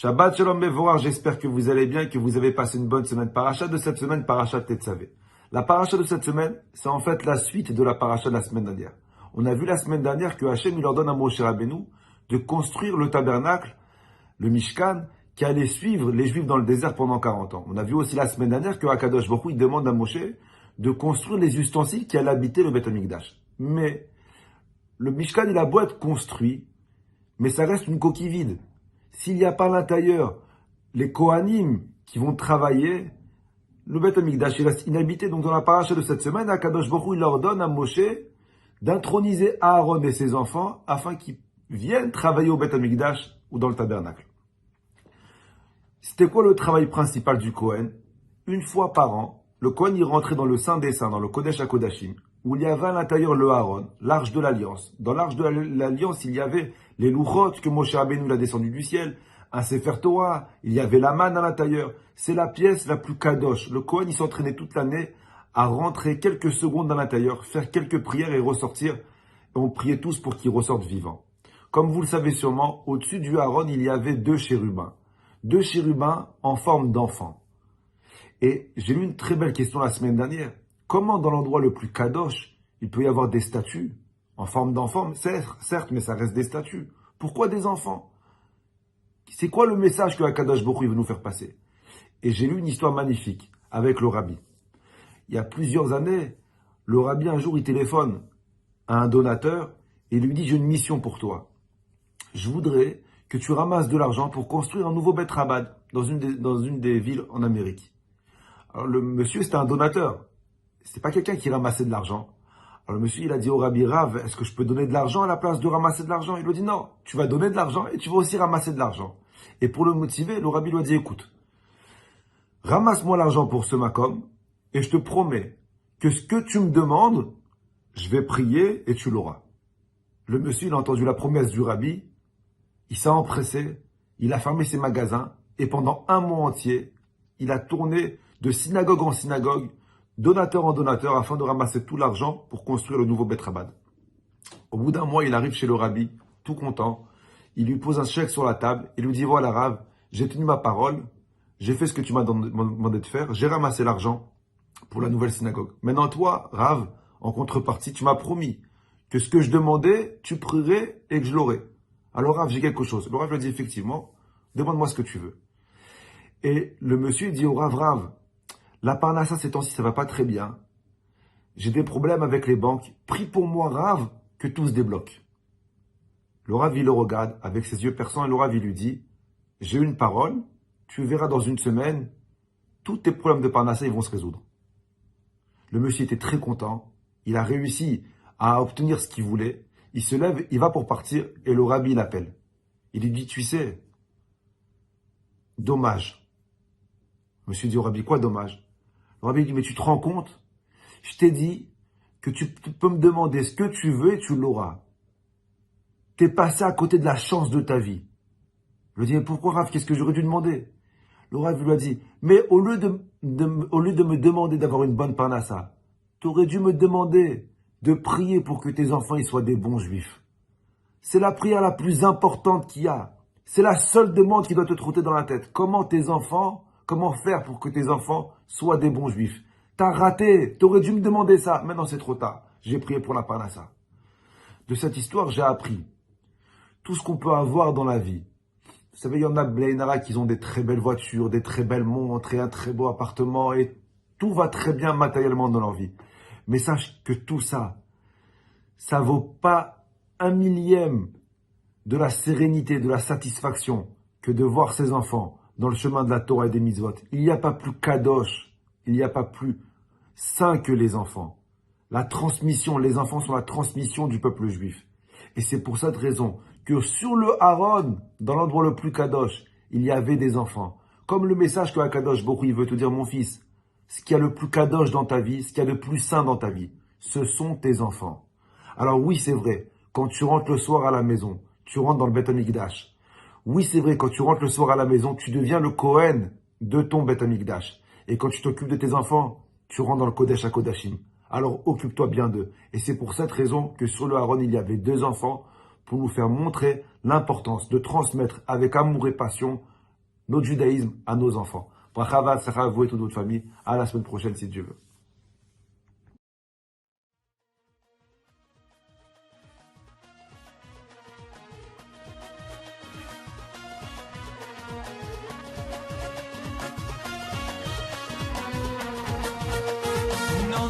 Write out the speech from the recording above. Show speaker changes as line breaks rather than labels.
Shabbat Shalom Bevorach, j'espère que vous allez bien et que vous avez passé une bonne semaine. Paracha de cette semaine, Paracha Tetzavé. La paracha de cette semaine, c'est en fait la suite de la paracha de la semaine dernière. On a vu la semaine dernière que Hachem il ordonne à Moshe Rabbeinu de construire le tabernacle, le Mishkan, qui allait suivre les Juifs dans le désert pendant 40 ans. On a vu aussi la semaine dernière que Akadosh Baruch Hu, il demande à Moshe de construire les ustensiles qui allaient habiter le Beth Amikdash. Mais le Mishkan, il a beau être construit, mais ça reste une coquille vide. S'il n'y a pas à l'intérieur les Kohanim qui vont travailler, le Beth Amikdash il reste inhabité. Donc dans la paracha de cette semaine, Akadosh Baruch Hu, il ordonne à Moshe d'introniser Aaron et ses enfants afin qu'ils viennent travailler au Beth Amikdash ou dans le tabernacle. C'était quoi le travail principal du Kohen? Une fois par an, le Kohen il rentrait dans le Saint des Saints, dans le Kodesh HaKodashim, où il y avait à l'intérieur le Aaron, l'arche de l'Alliance. Dans l'arche de l'Alliance, il y avait les louchot que Moshe Rabbeinu a descendu du ciel, un Sefer Torah, il y avait la manne à l'intérieur. C'est la pièce la plus kadosh. Le Kohen, il s'entraînait toute l'année à rentrer quelques secondes à l'intérieur, faire quelques prières et ressortir. Et on priait tous pour qu'il ressorte vivant. Comme vous le savez sûrement, au-dessus du Aaron, il y avait deux chérubins. Deux chérubins en forme d'enfants. Et j'ai eu une très belle question la semaine dernière. Comment dans l'endroit le plus kadosh, il peut y avoir des statues en forme d'enfants? Certes, mais ça reste des statues. Pourquoi des enfants? C'est quoi le message que Akadosh Baruch Hu veut nous faire passer? Et j'ai lu une histoire magnifique avec le rabbi. Il y a plusieurs années, le rabbi un jour il téléphone à un donateur et il lui dit: j'ai une mission pour toi. Je voudrais que tu ramasses de l'argent pour construire un nouveau Beth Chabad dans une des villes en Amérique. Alors le monsieur c'était un donateur. C'était pas quelqu'un qui ramassait de l'argent. Alors le monsieur, il a dit au Rabbi Rav, est-ce que je peux donner de l'argent à la place de ramasser de l'argent? Il lui a dit non, tu vas donner de l'argent et tu vas aussi ramasser de l'argent. Et pour le motiver, le Rabbi lui a dit, écoute, ramasse-moi l'argent pour ce makom et je te promets que ce que tu me demandes, je vais prier et tu l'auras. Le monsieur, il a entendu la promesse du Rabbi, il s'est empressé, il a fermé ses magasins et pendant un mois entier, il a tourné de synagogue en synagogue, donateur en donateur, afin de ramasser tout l'argent pour construire le nouveau Beth Chabad. Au bout d'un mois, il arrive chez le Rabbi, tout content. Il lui pose un chèque sur la table et lui dit: voilà Rav, j'ai tenu ma parole, j'ai fait ce que tu m'as demandé de faire, j'ai ramassé l'argent pour la nouvelle synagogue. Maintenant toi, Rav, en contrepartie, tu m'as promis que ce que je demandais, tu prierais et que je l'aurais. Alors Rav, j'ai quelque chose. Le Rav lui a dit: effectivement, demande-moi ce que tu veux. Et le monsieur dit au Rav, la parnassa ces temps-ci, ça va pas très bien. J'ai des problèmes avec les banques. Prie pour moi, Rav, que tout se débloque. Le Rav, il le regarde avec ses yeux perçants et le Rav, il lui dit: j'ai une parole, tu verras dans une semaine, tous tes problèmes de parnassa, ils vont se résoudre. Le monsieur était très content. Il a réussi à obtenir ce qu'il voulait. Il se lève, il va pour partir et le Rabbi l'appelle. Il lui dit: tu sais, dommage. Le monsieur dit au Rabbi: quoi dommage? Le Rabbi dit: mais tu te rends compte? Je t'ai dit que tu peux me demander ce que tu veux et tu l'auras. T'es passé à côté de la chance de ta vie. Je lui dis: mais pourquoi Rav? Qu'est-ce que j'aurais dû demander? Le Rav lui a dit: mais au lieu de me demander d'avoir une bonne parnassa, tu aurais dû me demander de prier pour que tes enfants ils soient des bons juifs. C'est la prière la plus importante qu'il y a. C'est la seule demande qui doit te trotter dans la tête. Comment faire pour que tes enfants soient des bons juifs? T'as raté, t'aurais dû me demander ça. Maintenant c'est trop tard. J'ai prié pour la parnassa. De cette histoire, j'ai appris tout ce qu'on peut avoir dans la vie. Vous savez, il y en a Blénara qui ont des très belles voitures, des très belles montres et un très beau appartement et tout va très bien matériellement dans leur vie. Mais sache que tout ça, ça vaut pas un millième de la sérénité, de la satisfaction que de voir ses enfants dans le chemin de la Torah et des mitzvot. Il n'y a pas plus kadosh, il n'y a pas plus saint que les enfants. La transmission, les enfants sont la transmission du peuple juif. Et c'est pour cette raison que sur le Aaron, dans l'endroit le plus kadosh, il y avait des enfants. Comme le message que Akadosh Baruch Hu veut te dire: mon fils, ce qu'il y a le plus kadosh dans ta vie, ce qu'il y a de plus saint dans ta vie, ce sont tes enfants. Alors oui, c'est vrai, quand tu rentres le soir à la maison, tu rentres dans le Beth Amikdash. Oui, c'est vrai, quand tu rentres le soir à la maison, tu deviens le Kohen de ton Beth Amikdash. Et quand tu t'occupes de tes enfants, tu rentres dans le Kodesh HaKodashim. Alors occupe-toi bien d'eux. Et c'est pour cette raison que sur le Aaron, il y avait deux enfants pour nous faire montrer l'importance de transmettre avec amour et passion notre judaïsme à nos enfants. Bracha, Sarah, vous et toute votre famille. À la semaine prochaine si Dieu veut.
Non,